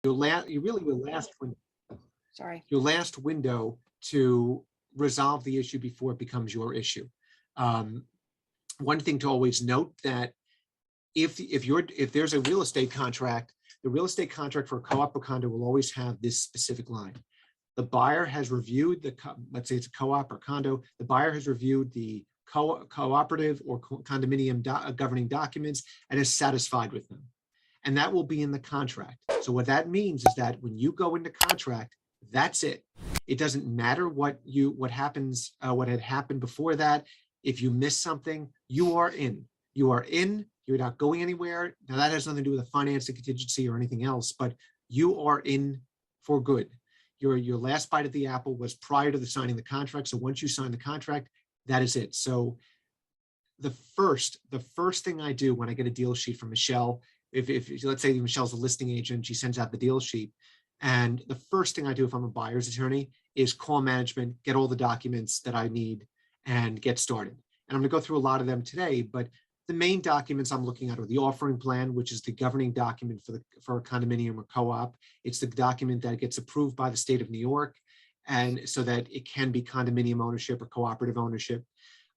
your last window to resolve the issue before it becomes your issue. One thing to always note that if there's a real estate contract, the real estate contract for a co-op or condo will always have this specific line. The buyer has reviewed let's say it's a co-op or condo, the buyer has reviewed the cooperative or condominium governing documents and is satisfied with them. And that will be in the contract. So what that means is that when you go into contract, that's it. It doesn't matter what had happened before that. If you miss something, you are in. You are in. You're not going anywhere. Now that has nothing to do with a financing contingency or anything else, but you are in for good. Your last bite of the apple was prior to the signing the contract. So once you sign the contract, that is it. So the first thing I do when I get a deal sheet from Michelle, if let's say Michelle's a listing agent, she sends out the deal sheet. And the first thing I do if I'm a buyer's attorney is call management, get all the documents that I need and get started. And I'm gonna go through a lot of them today, but the main documents I'm looking at are the offering plan, which is the governing document for a condominium or co-op. It's the document that gets approved by the state of New York, and so that it can be condominium ownership or cooperative ownership.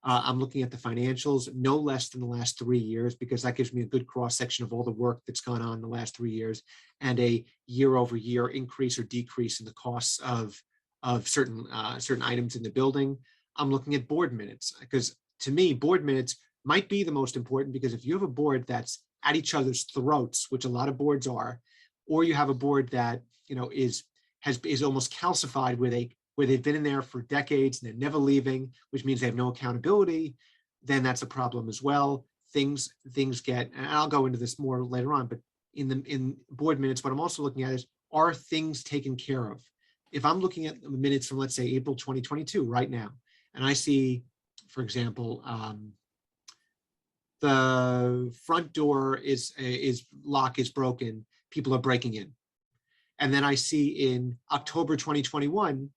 I'm looking at the financials, no less than the last 3 years, because that gives me a good cross section of all the work that's gone on in the last 3 years, and a year-over-year increase or decrease in the costs of certain items in the building. I'm looking at board minutes, because to me, board minutes might be the most important, because if you have a board that's at each other's throats, which a lot of boards are, or you have a board that is almost calcified, where they've been in there for decades and they're never leaving, which means they have no accountability, then that's a problem as well. Things get, and I'll go into this more later on, but in board minutes, what I'm also looking at is, are things taken care of? If I'm looking at the minutes from, let's say, April 2022 right now, and I see, for example, the front door lock is broken, people are breaking in. And then I see in October 2021,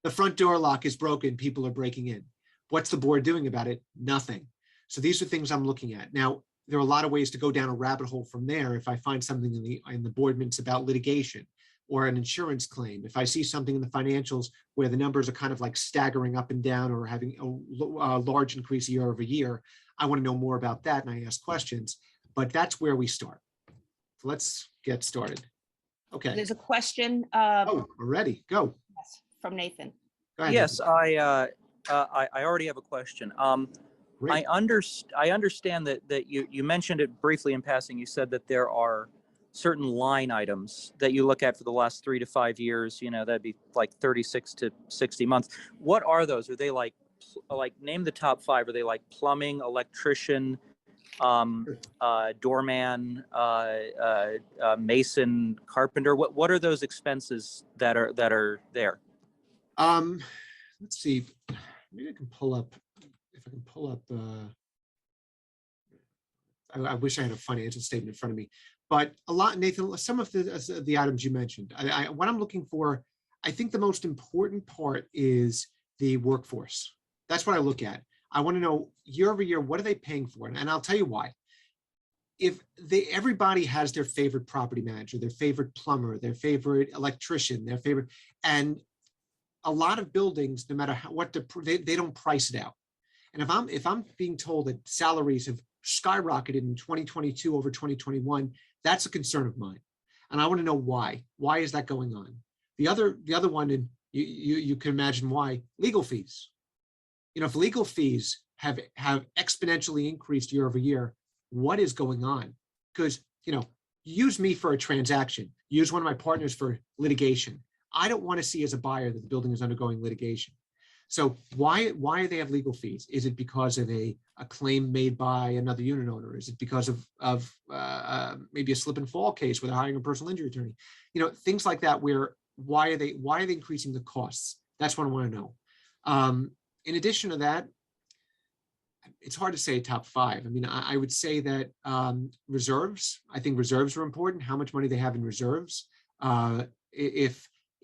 the front door lock is broken, people are breaking in. What's the board doing about it? Nothing. So these are things I'm looking at. Now, there are a lot of ways to go down a rabbit hole from there. If I find something in the board minutes about litigation or an insurance claim, if I see something in the financials where the numbers are kind of like staggering up and down or having a large increase year over year, I want to know more about that, and I ask questions, but that's where we start. So let's get started. Okay. There's a question. Oh, already, go. Yes, from Nathan. Go ahead, Yes, Nathan. I already have a question. Great. I understand that you mentioned it briefly in passing. You said that there are certain line items that you look at for the last 3 to 5 years. That'd be like 36 to 60 months. What are those? Are they like name the top 5? Are they like plumbing, electrician, doorman, mason, carpenter? What are those expenses that are there? Let's see. Maybe I can pull up. If I can pull up. I wish I had a financial statement in front of me, but a lot, Nathan. Some of the items you mentioned. What I'm looking for. I think the most important part is the workforce. That's what I look at. I want to know year over year, what are they paying for? And I'll tell you why. Everybody has their favorite property manager, their favorite plumber, their favorite electrician, their favorite, and a lot of buildings, no matter they don't price it out. And if I'm being told that salaries have skyrocketed in 2022 over 2021, that's a concern of mine. And I want to know why. Why is that going on? The other one, and you can imagine why, legal fees. If legal fees have exponentially increased year over year, what is going on? Because, use me for a transaction, use one of my partners for litigation. I don't want to see as a buyer that the building is undergoing litigation. So why do they have legal fees? Is it because of a claim made by another unit owner? Is it because of maybe a slip and fall case where they're hiring a personal injury attorney? Things like that. Why are they increasing the costs? That's what I want to know. In addition to that, it's hard to say a top 5. I mean, I would say that reserves. I think reserves are important. How much money they have in reserves.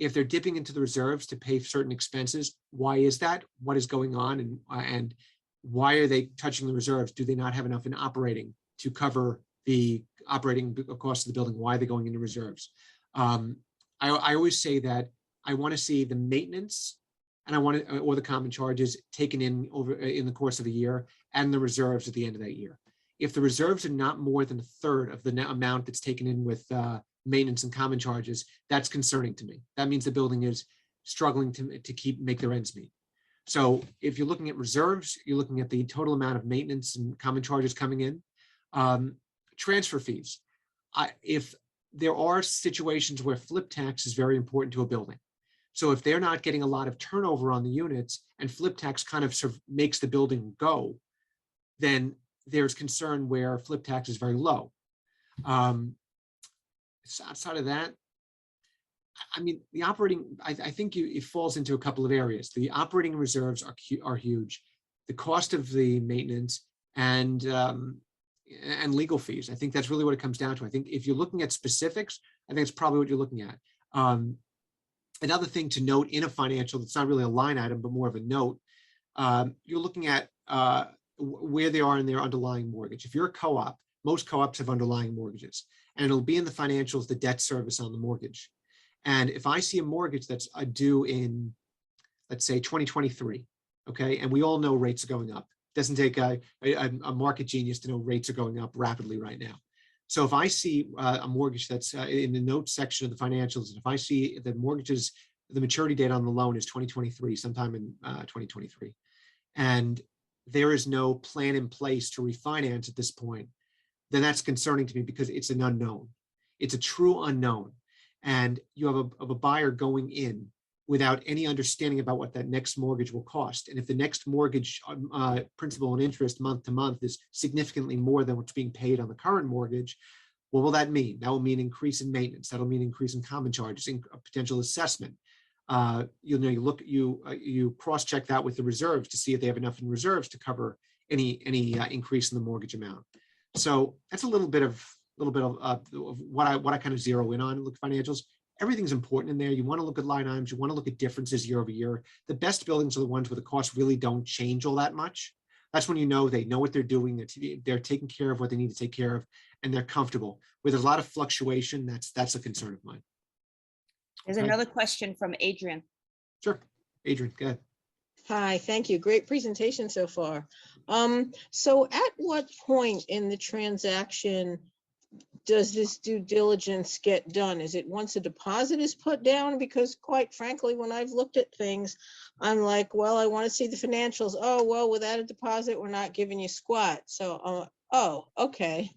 If they're dipping into the reserves to pay certain expenses, why is that? What is going on, and why are they touching the reserves? Do they not have enough in operating to cover the operating costs of the building, why they're going into reserves. I always say that I want to see the maintenance and I want to, or the common charges taken in over in the course of a year, and the reserves at the end of that year. If the reserves are not more than a third of the net amount that's taken in with maintenance and common charges, that's concerning to me. That means the building is struggling to make their ends meet. So if you're looking at reserves, you're looking at the total amount of maintenance and common charges coming in. Transfer fees. If there are situations where flip tax is very important to a building. So if they're not getting a lot of turnover on the units and flip tax kind of makes the building go, then there's concern where flip tax is very low. So outside of that, I mean, the operating, I think it falls into a couple of areas. The operating reserves are huge. The cost of the maintenance and legal fees. I think that's really what it comes down to. I think if you're looking at specifics, I think it's probably what you're looking at. Another thing to note in a financial, that's not really a line item, but more of a note, you're looking at where they are in their underlying mortgage. If you're a co-op, most co-ops have underlying mortgages, and it'll be in the financials, the debt service on the mortgage. And if I see a mortgage that's due in, let's say 2023, okay, and we all know rates are going up. It doesn't take a market genius to know rates are going up rapidly right now. So if I see a mortgage that's in the notes section of the financials, and if I see the mortgages, the maturity date on the loan is 2023, sometime in 2023, and there is no plan in place to refinance at this point, then that's concerning to me because it's an unknown. It's a true unknown. And you have a buyer going in without any understanding about what that next mortgage will cost. And if the next mortgage principal and interest month to month is significantly more than what's being paid on the current mortgage, what will that mean? That will mean increase in maintenance. That'll mean increase in common charges, potential assessment. You cross-check that with the reserves to see if they have enough in reserves to cover any increase in the mortgage amount. So that's a little bit of what I kind of zero in on and look at financials. Everything's important in there. You want to look at line items. You want to look at differences year over year. The best buildings are the ones where the costs really don't change all that much. That's when you know they know what they're doing. They're taking care of what they need to take care of, and they're comfortable. Where there's a lot of fluctuation, that's a concern of mine. There's Okay. another question from Adrian. Sure. Adrian, go ahead. Hi, thank you. Great presentation so far. So at what point in the transaction does this due diligence get done? Is it once a deposit is put down? Because quite frankly, when I've looked at things, I'm like, well, I want to see the financials. Oh, well, without a deposit, we're not giving you squat. So, oh, okay.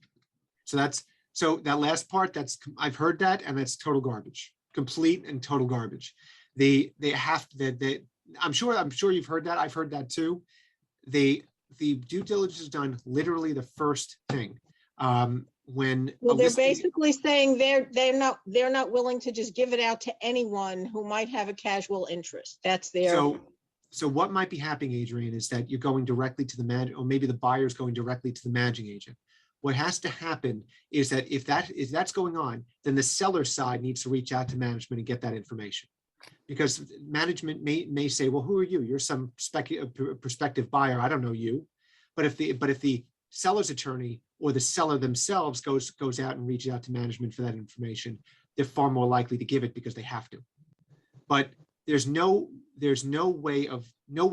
So that last part, I've heard that, and that's total garbage, complete and total garbage. I'm sure you've heard that. I've heard that too. The due diligence is done literally the first thing. Well, they're basically saying they're not willing to just give it out to anyone who might have a casual interest. That's their. So what might be happening, Adrian, is that you're going directly to the manager, or maybe the buyer's going directly to the managing agent. What has to happen is that if that's going on, then the seller side needs to reach out to management and get that information. Because management may say, well, who are you? You're some prospective buyer. I don't know you. But if the seller's attorney or the seller themselves goes out and reaches out to management for that information, they're far more likely to give it because they have to. But there's no way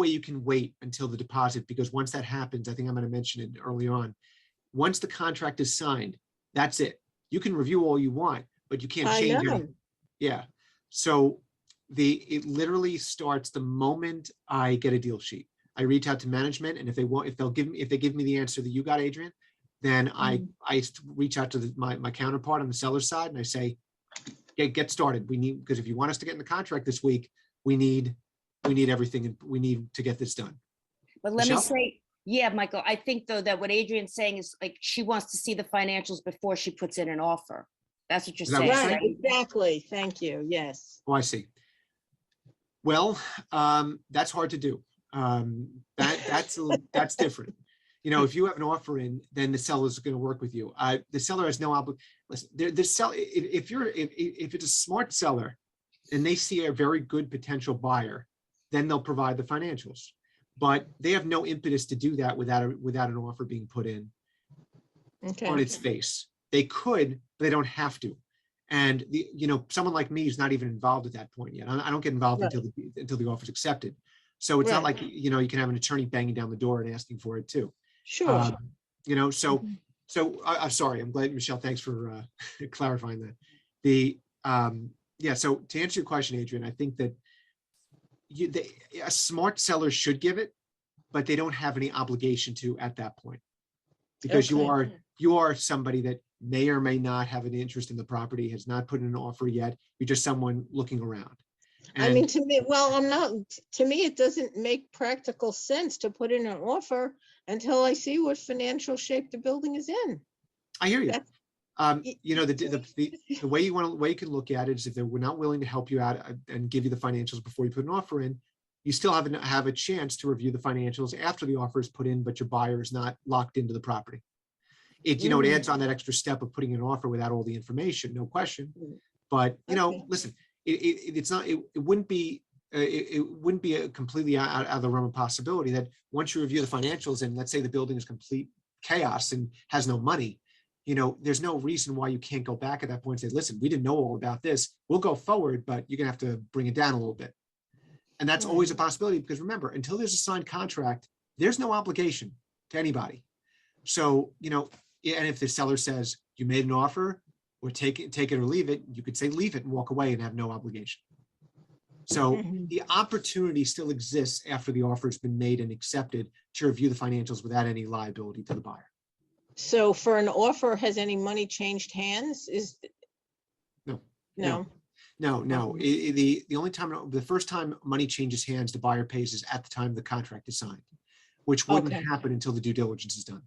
you can wait until the deposit, because once that happens, I think I'm going to mention it earlier on. Once the contract is signed, that's it. You can review all you want, but you can't change it. Yeah. So it literally starts the moment I get a deal sheet. I reach out to management, and if they give me the answer that you got, Adrian, then I reach out to my counterpart on the seller side, and I say, get started. Because if you want us to get in the contract this week, we need everything, and we need to get this done. But let me say, yeah, Michael, I think though that what Adrian's saying is like she wants to see the financials before she puts in an offer. That's what you're saying. Right, exactly. Thank you. Yes. Oh, I see. Well, that's hard to do. That's different. You know, if you have an offer in, then the seller is going to work with you. The seller has no obligation. Listen, if it's a smart seller and they see a very good potential buyer, then they'll provide the financials. But they have no impetus to do that without an offer being put in on its face. They could, but they don't have to. And someone like me is not even involved at that point yet. I don't get involved Right. until the offer is accepted. So it's not Right. like, you can have an attorney banging down the door and asking for it too. Sure. So, Mhm. I'm sorry. I'm glad, Michelle, thanks for clarifying that. Yeah. So to answer your question, Adrian, I think that a smart seller should give it, but they don't have any obligation to at that point, because Okay. you are somebody that may or may not have an interest in the property, has not put in an offer yet. You're just someone looking around. I mean, And to me, well, to me, it doesn't make practical sense to put in an offer until I see what financial shape the building is in. I hear you. That's- The way you can look at it is if they were not willing to help you out and give you the financials before you put an offer in, you still have a chance to review the financials after the offer is put in, but your buyer is not locked into the property. It adds on that extra step of putting an offer without all the information, no question. But Okay. listen, it wouldn't be a completely out of the realm of possibility that once you review the financials and let's say the building is complete chaos and has no money, there's no reason why you can't go back at that point and say, listen, we didn't know all about this. We'll go forward, but you're gonna have to bring it down a little bit. And that's always a possibility, because remember, until there's a signed contract, there's no obligation to anybody. So, and if the seller says you made an offer, or take it or leave it, you could say leave it and walk away and have no obligation. So Mhm. the opportunity still exists after the offer has been made and accepted to review the financials without any liability to the buyer. So for an offer, has any money changed hands? No. No. No. The only time, the first time money changes hands, the buyer pays is at the time the contract is signed, which wouldn't Okay. happen until the due diligence is done.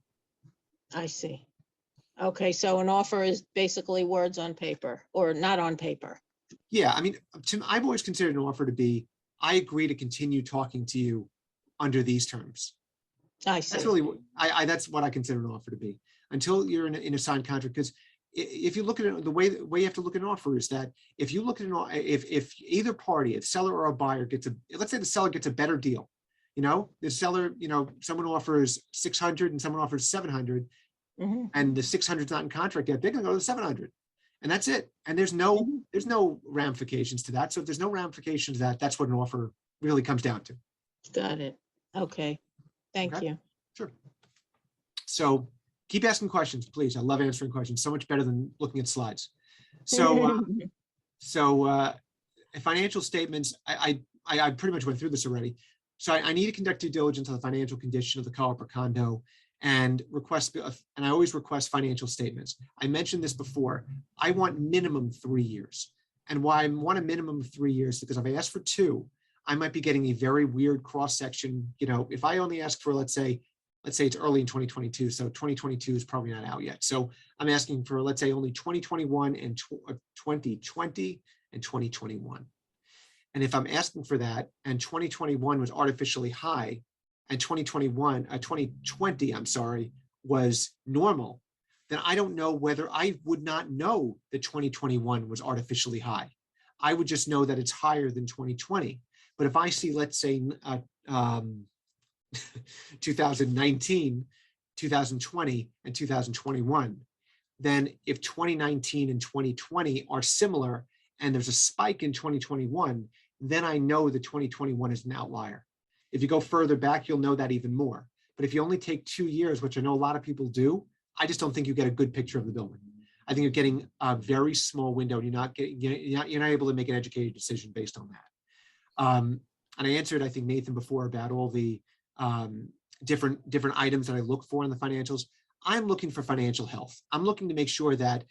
I see. Okay, so an offer is basically words on paper or not on paper. Yeah, I mean, I've always considered an offer to be, I agree to continue talking to you under these terms. I That's see. really what that's what I consider an offer to be, until you're in a signed contract. Because if you look at it, the way you have to look at an offer is that if you look at if either party, a seller or a buyer let's say the seller gets a better deal, the seller, someone offers 600 and someone offers 700, Mhm. and the 600 is not in contract yet, they're gonna go to 700, and that's it. And there's no ramifications to that. So if there's no ramifications to that, that's what an offer really comes down to. Got it. Okay. Thank Okay. you. Sure. So keep asking questions, please. I love answering questions. So much better than looking at slides. So, financial statements, I pretty much went through this already. So I need to conduct due diligence on the financial condition of the co-op or condo and I always request financial statements. I mentioned this before. I want minimum 3 years. And why I want a minimum of 3 years, because if I ask for 2, I might be getting a very weird cross section. If I only ask for, let's say it's early in 2022, so 2022 is probably not out yet. So I'm asking for, let's say, only 2021 and 2020 and 2021. And if I'm asking for that, and 2021 was artificially high, and 2020, I'm sorry, was normal, then I don't know whether I would not know that 2021 was artificially high. I would just know that it's higher than 2020. But if I see, let's say, 2019, 2020, and 2021, then if 2019 and 2020 are similar and there's a spike in 2021, then I know that 2021 is an outlier. If you go further back, you'll know that even more. But if you only take 2 years, which I know a lot of people do, I just don't think you get a good picture of the building. I think you're getting a very small window, and you're not able to make an educated decision based on that. And I answered, I think, Nathan before about all the different items that I look for in the financials. I'm looking for financial health. I'm looking to make sure that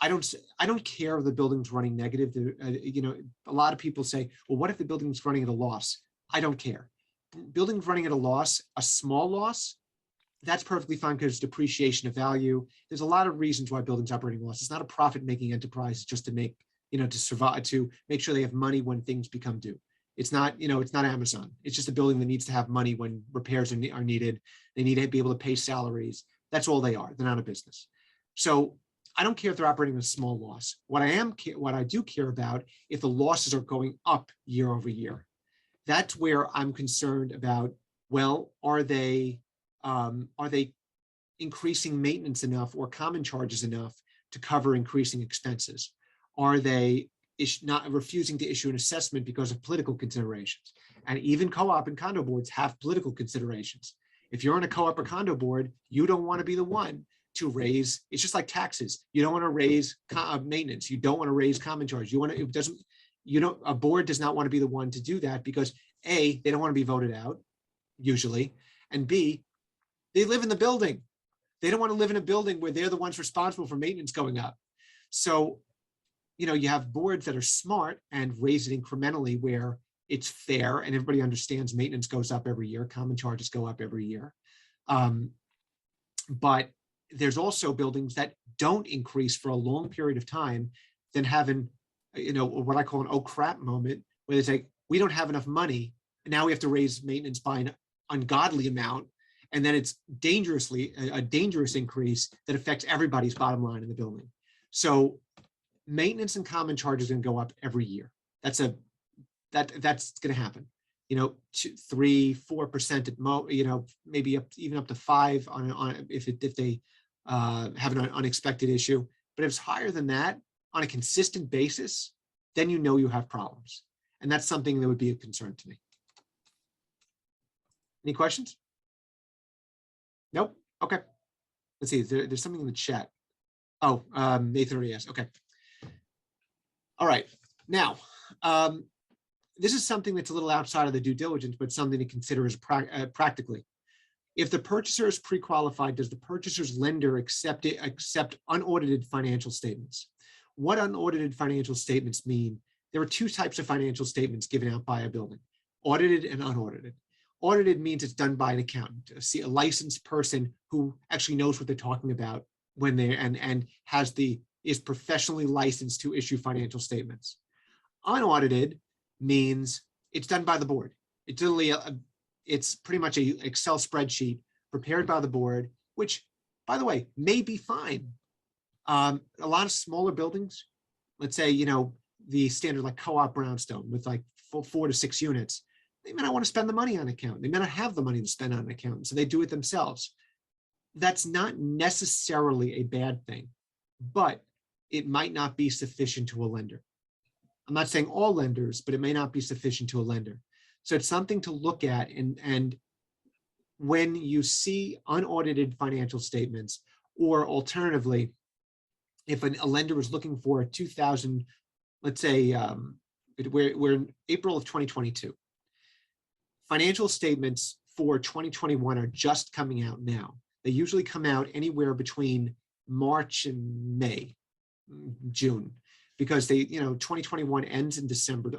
I don't care if the building's running negative. A lot of people say, well, what if the building's running at a loss? I don't care. Buildings running at a loss, a small loss, that's perfectly fine because it's depreciation of value. There's a lot of reasons why buildings operating loss. It's not a profit-making enterprise. It's just to make, to survive, to make sure they have money when things become due. It's not, it's not Amazon. It's just a building that needs to have money when repairs are needed. They need to be able to pay salaries. That's all they are. They're not a business. So I don't care if they're operating with a small loss. What I do care about if the losses are going up year over year. That's where I'm concerned about, well, are they increasing maintenance enough or common charges enough to cover increasing expenses? Are they not refusing to issue an assessment because of political considerations? And even co-op and condo boards have political considerations. If you're on a co-op or condo board, you don't want to be the one to raise, it's just like taxes. You don't want to raise maintenance. You don't want to raise common charge. A board does not want to be the one to do that because A, they don't want to be voted out, usually, and B, they live in the building. They don't want to live in a building where they're the ones responsible for maintenance going up. So, you have boards that are smart and raise it incrementally where it's fair and everybody understands maintenance goes up every year, common charges go up every year. But there's also buildings that don't increase for a long period of time, then having, what I call an oh crap moment, where they say, we don't have enough money, and now we have to raise maintenance by an ungodly amount, and then it's a dangerous increase that affects everybody's bottom line in the building. So maintenance and common charges are going to go up every year. That's going to happen. 3-4% at most. Maybe even up to 5 on if they have an unexpected issue. But if it's higher than that on a consistent basis, then you have problems, and that's something that would be a concern to me. Any questions? Nope. Okay. Let's see. There's something in the chat. Oh, Nathan already asked. Okay. All right. Now, this is something that's a little outside of the due diligence, but something to consider as practically. If the purchaser is pre-qualified, does the purchaser's lender accept unaudited financial statements? What unaudited financial statements mean? There are 2 types of financial statements given out by a building: audited and unaudited. Audited means it's done by an accountant, a licensed person who actually knows what they're talking about when they're and is professionally licensed to issue financial statements. Unaudited means it's done by the board. It's pretty much an Excel spreadsheet prepared by the board, which, by the way, may be fine. A lot of smaller buildings, let's say, the standard like Co-op Brownstone with like 4 to 6 units, they may not want to spend the money on an accountant. They may not have the money to spend on an accountant, so they do it themselves. That's not necessarily a bad thing, but it might not be sufficient to a lender. I'm not saying all lenders, but it may not be sufficient to a lender. So it's something to look at. And when you see unaudited financial statements, or alternatively, if a lender is looking for a 2000, let's say we're in April of 2022. Financial statements for 2021 are just coming out now. They usually come out anywhere between March and May, June, because 2021 ends in December,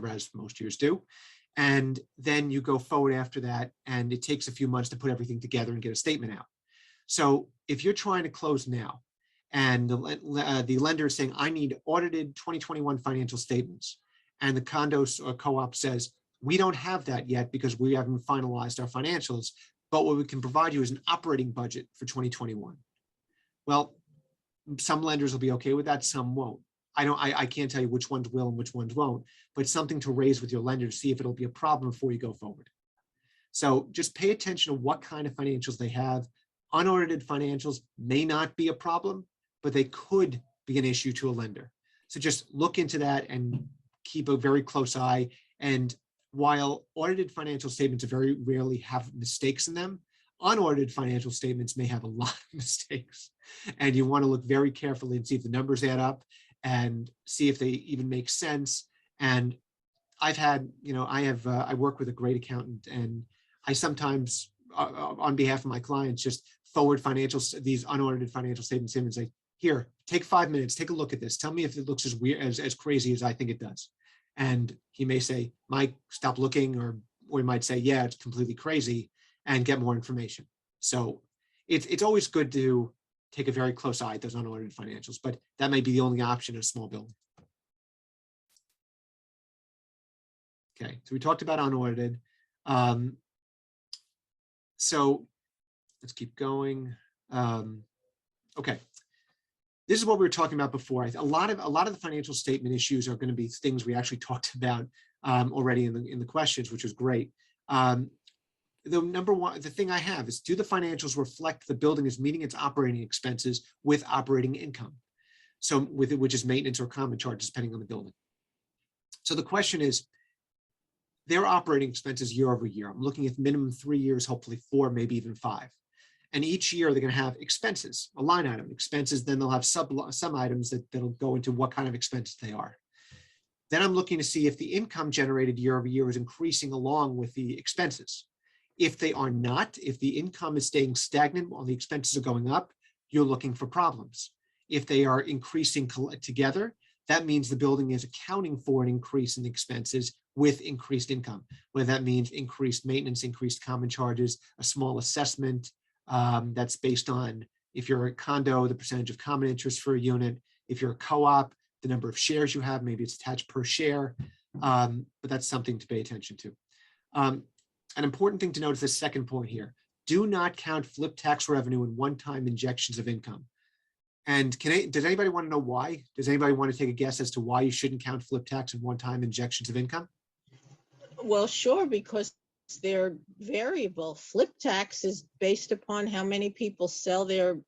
as most years do. And then you go forward after that, and it takes a few months to put everything together and get a statement out. So if you're trying to close now, and the lender is saying, I need audited 2021 financial statements, and the condos or co-op says, we don't have that yet because we haven't finalized our financials, but what we can provide you is an operating budget for 2021. Well, some lenders will be okay with that, some won't. I can't tell you which ones will and which ones won't, but it's something to raise with your lender to see if it'll be a problem before you go forward. So just pay attention to what kind of financials they have. Unaudited financials may not be a problem, but they could be an issue to a lender. So just look into that and keep a very close eye. And while audited financial statements very rarely have mistakes in them, unaudited financial statements may have a lot of mistakes. And you want to look very carefully and see if the numbers add up and see if they even make sense. And I've had, I work with a great accountant, and I sometimes, on behalf of my clients, just forward these unaudited financial statements in and say, here, take 5 minutes, take a look at this. Tell me if it looks as weird, as crazy as I think it does. And he may say, Mike, stop looking, or he might say, yeah, it's completely crazy, and get more information. So it's always good to take a very close eye at those unaudited financials, but that may be the only option in a small building. Okay, so we talked about unaudited. So let's keep going. Okay. This is what we were talking about before. A lot of the financial statement issues are going to be things we actually talked about already in the questions, which was great. the thing I have is, do the financials reflect the building is meeting its operating expenses with operating income? So which is maintenance or common charges, depending on the building. So the question is, their operating expenses year over year. I'm looking at minimum 3 years, hopefully 4, maybe even 5. And each year they're going to have expenses, a line item, expenses. Then they'll have some items that'll go into what kind of expenses they are. Then I'm looking to see if the income generated year over year is increasing along with the expenses. If they are not, if the income is staying stagnant while the expenses are going up, you're looking for problems. If they are increasing together, that means the building is accounting for an increase in expenses with increased income, whether that means increased maintenance, increased common charges, a small assessment that's based on, if you're a condo, the percentage of common interest for a unit. If you're a co-op, the number of shares you have, maybe it's attached per share, but that's something to pay attention to. An important thing to note is the second point here. Do not count flip tax revenue in one-time injections of income. And does anybody want to know why? Does anybody want to take a guess as to why you shouldn't count flip tax in one-time injections of income? Well, sure, because they're variable. Flip tax is based upon how many people sell their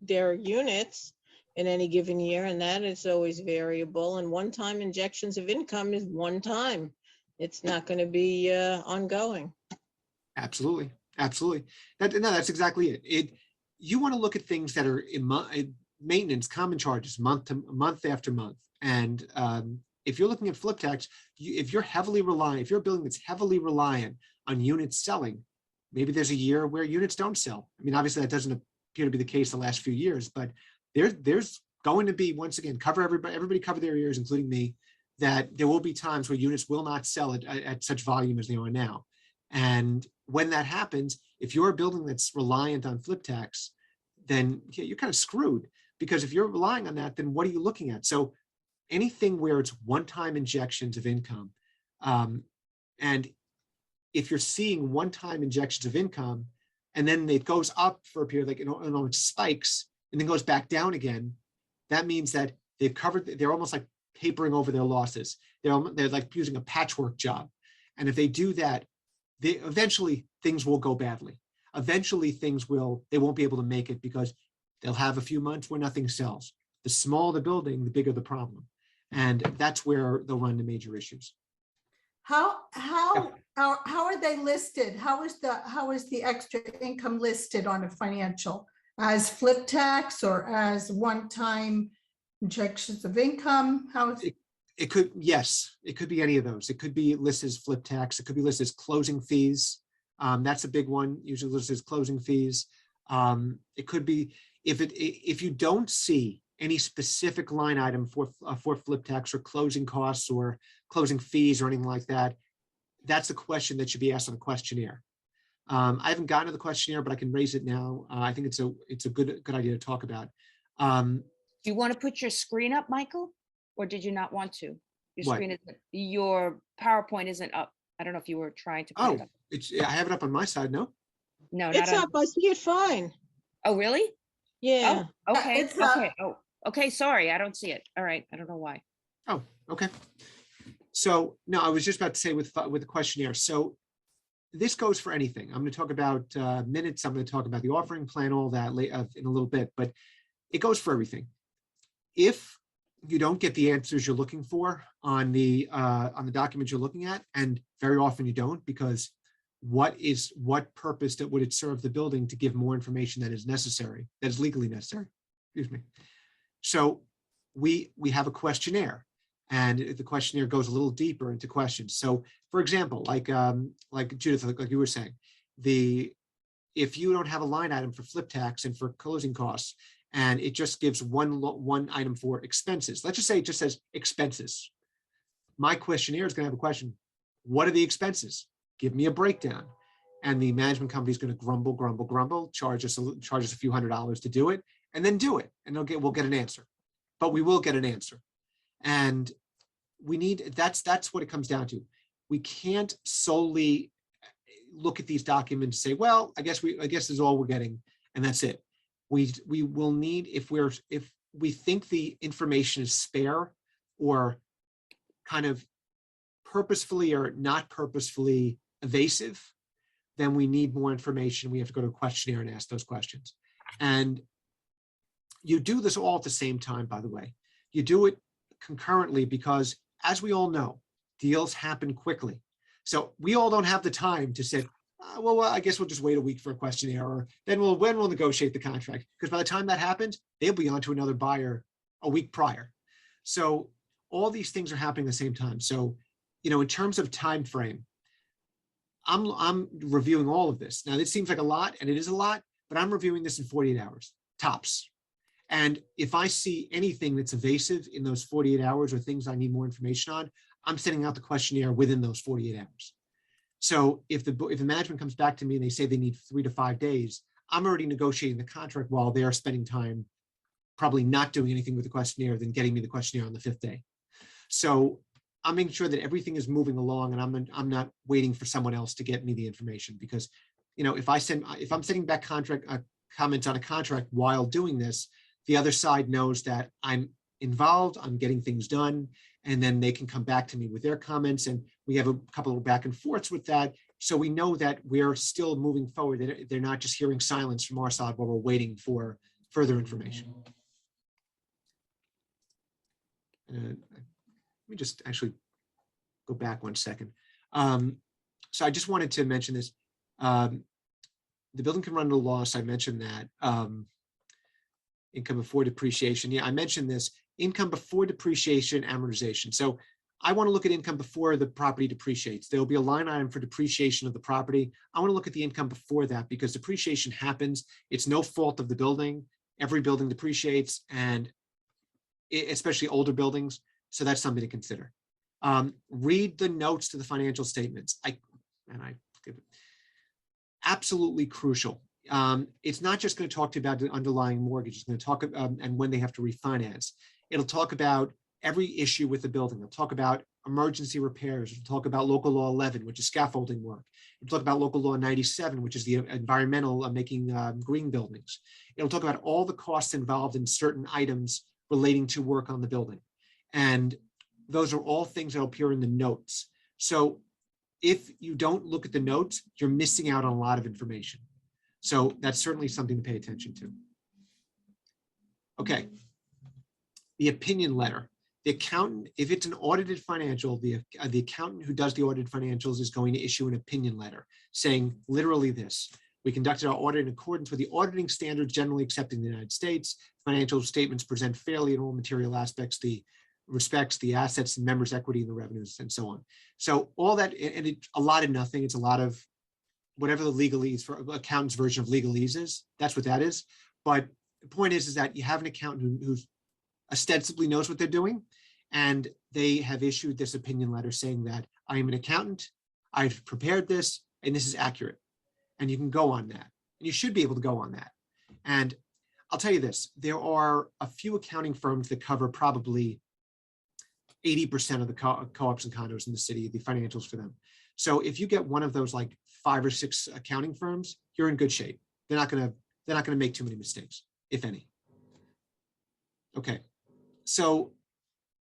units in any given year, and that is always variable. And one-time injections of income is one time. It's not going to be ongoing. Absolutely, absolutely. That's exactly it. You want to look at things that are in maintenance, common charges, month after month. And if you're looking at flip tax, if you're a building that's heavily reliant on units selling, maybe there's a year where units don't sell. I mean, obviously that doesn't appear to be the case the last few years, but there's going to be, once again, everybody cover their ears, including me, that there will be times where units will not sell at such volume as they are now. And when that happens, if you're a building that's reliant on flip tax, then you're kind of screwed, because if you're relying on that, then what are you looking at? So anything where it's one-time injections of income, and if you're seeing one-time injections of income, and then it goes up for a period, like it spikes and then goes back down again, that means that they're almost like papering over their losses. They're like using a patchwork job. And if they do that, eventually things will go badly. Eventually they won't be able to make it, because they'll have a few months where nothing sells. The smaller the building, the bigger the problem. And that's where they'll run into major issues. How are they listed? How is the extra income listed on a financial? As flip tax or as one-time injections of income? How is it could, yes, it could be any of those. It could be listed as flip tax. It could be listed as closing fees. That's a big one, usually listed as closing fees. It could be, if you don't see any specific line item for flip tax or closing costs or closing fees or anything like that, that's a question that should be asked on a questionnaire. I haven't gotten to the questionnaire, but I can raise it now. I think it's a good idea to talk about. Do you want to put your screen up, Michael? Or did you not want to? Your PowerPoint isn't up. I don't know if you were trying to put it up. I have it up on my side, no? No, It's up. I see it fine. Oh, really? Yeah. Oh, okay. It's up. Okay. Oh, okay. Sorry, I don't see it. All right. I don't know why. Oh, okay. So no, I was just about to say with the questionnaire. So this goes for anything. I'm going to talk about minutes. I'm going to talk about the offering plan, all that in a little bit, but it goes for everything. If you don't get the answers you're looking for on the document you're looking at, and very often you don't, because what purpose would it serve the building to give more information that is necessary, that is legally necessary? Excuse me. So we have a questionnaire, and the questionnaire goes a little deeper into questions. So for example, like Judith, like you were saying, if you don't have a line item for flip tax and for closing costs, and it just gives one item for expenses. Let's just say it just says expenses. My questionnaire is going to have a question. What are the expenses? Give me a breakdown. And the management company is going to grumble, charge us a few $100s to do it, and then do it. And we'll get an answer. But we will get an answer. And that's what it comes down to. We can't solely look at these documents and say, well, I guess this is all we're getting, and that's it. We will need, if we think the information is spare or kind of purposefully or not purposefully evasive, then we need more information. We have to go to a questionnaire and ask those questions. And you do this all at the same time, by the way. You do it concurrently because, as we all know, deals happen quickly. So we all don't have the time to say, well, I guess we'll just wait a week for a questionnaire, or then when we'll negotiate the contract. Because by the time that happens, they'll be on to another buyer a week prior. So all these things are happening at the same time. So, in terms of time frame, I'm reviewing all of this. Now, this seems like a lot, and it is a lot, but I'm reviewing this in 48 hours, tops. And if I see anything that's evasive in those 48 hours or things I need more information on, I'm sending out the questionnaire within those 48 hours. So if the management comes back to me and they say they need 3 to 5 days, I'm already negotiating the contract while they're spending time probably not doing anything with the questionnaire, then getting me the questionnaire on the 5th day. So I'm making sure that everything is moving along, and I'm not waiting for someone else to get me the information, because if I'm sending back comments on a contract while doing this, the other side knows that I'm involved, I'm getting things done, and then they can come back to me with their comments, and we have a couple of back and forths with that. So we know that we're still moving forward. They're not just hearing silence from our side while we're waiting for further information. Let me just actually go back one second. So I just wanted to mention this. The building can run into loss. I mentioned that. Income before depreciation. Yeah, I mentioned this. Income before depreciation, amortization. So I want to look at income before the property depreciates. There will be a line item for depreciation of the property. I want to look at the income before that, because depreciation happens. It's no fault of the building. Every building depreciates, and especially older buildings. So that's something to consider. Read the notes to the financial statements. Absolutely crucial. It's not just going to talk to you about the underlying mortgage. It's going to talk about and when they have to refinance. It'll talk about every issue with the building. It'll talk about emergency repairs. It'll talk about local law 11, which is scaffolding work. It'll talk about local law 97, which is the environmental making green buildings. It'll talk about all the costs involved in certain items relating to work on the building. And those are all things that appear in the notes. So if you don't look at the notes, you're missing out on a lot of information. So that's certainly something to pay attention to. Okay. The opinion letter. The accountant, if it's an audited financial, the accountant who does the audited financials is going to issue an opinion letter saying literally this: we conducted our audit in accordance with the auditing standards generally accepted in the United States. Financial statements present fairly in all material aspects, the respects, the assets, and members' equity, and the revenues, and so on. So all that, and it's a lot of nothing. It's a lot of whatever the legalese for accountant's version of legalese is. That's what that is. But the point is that you have an accountant who ostensibly knows what they're doing, and they have issued this opinion letter saying that I am an accountant, I've prepared this, and this is accurate. And you can go on that. And you should be able to go on that. And I'll tell you this, there are a few accounting firms that cover probably 80% of the co-ops and condos in the city, the financials for them. So if you get one of those like 5 or 6 accounting firms, you're in good shape. They're not gonna make too many mistakes, if any. Okay, so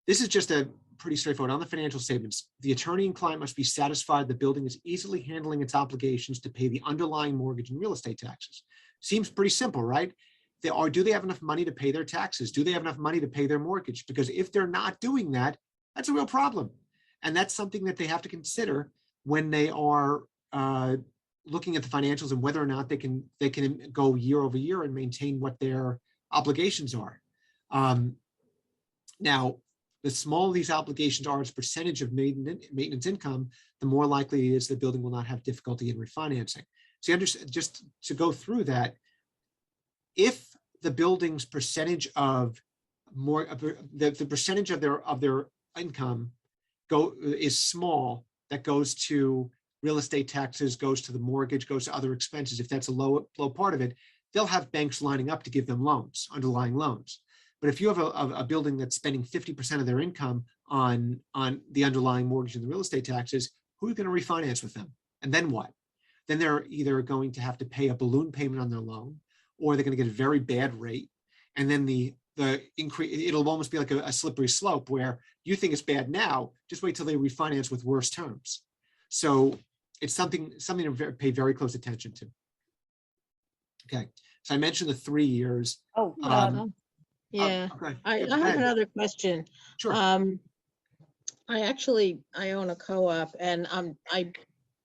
this is just a pretty straightforward. On the financial statements, the attorney and client must be satisfied the building is easily handling its obligations to pay the underlying mortgage and real estate taxes. Seems pretty simple, right? Do they have enough money to pay their taxes? Do they have enough money to pay their mortgage? Because if they're not doing that, that's a real problem. And that's something that they have to consider when they are looking at the financials and whether or not they can go year over year and maintain what their obligations are. Now, the smaller these obligations are as a percentage of maintenance income, the more likely it is the building will not have difficulty in refinancing. So you understand, just to go through that, if the building's percentage of the percentage of their income is small, that goes to real estate taxes, goes to the mortgage, goes to other expenses. If that's a low part of it, they'll have banks lining up to give them loans, underlying loans. But if you have a building that's spending 50% of their income on the underlying mortgage and the real estate taxes, who are you going to refinance with them? And then what? Then they're either going to have to pay a balloon payment on their loan, or they're going to get a very bad rate. And then the increase, it'll almost be like a slippery slope where you think it's bad now, just wait till they refinance with worse terms. So it's something to pay very close attention to. Okay, so I mentioned the 3 years. Oh, Yeah, Okay, I go have ahead. another question. Sure. I own a co-op, and I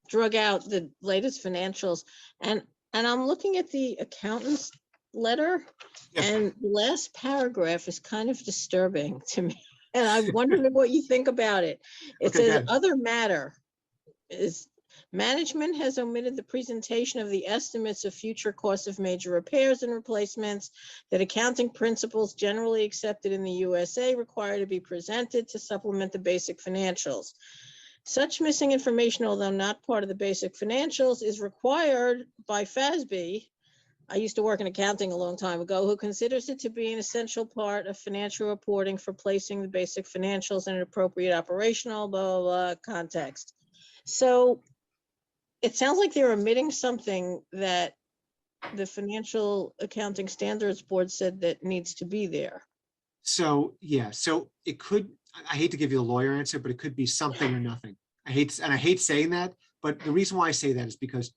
drug out the latest financials, and I'm looking at the accountant's letter, Yeah. and the last paragraph is kind of disturbing to me. And I'm wondering what you think about it. It Okay, go says ahead. other matter is management has omitted the presentation of the estimates of future costs of major repairs and replacements that accounting principles generally accepted in the USA require to be presented to supplement the basic financials. Such missing information, although not part of the basic financials, is required by FASB. I used to work in accounting a long time ago, who considers it to be an essential part of financial reporting for placing the basic financials in an appropriate operational, blah, blah, blah, context. So it sounds like they're omitting something that the Financial Accounting Standards Board said that needs to be there. So, yeah, so it could, I hate to give you a lawyer answer, but it could be something or nothing. I hate saying that, but the reason why I say that is because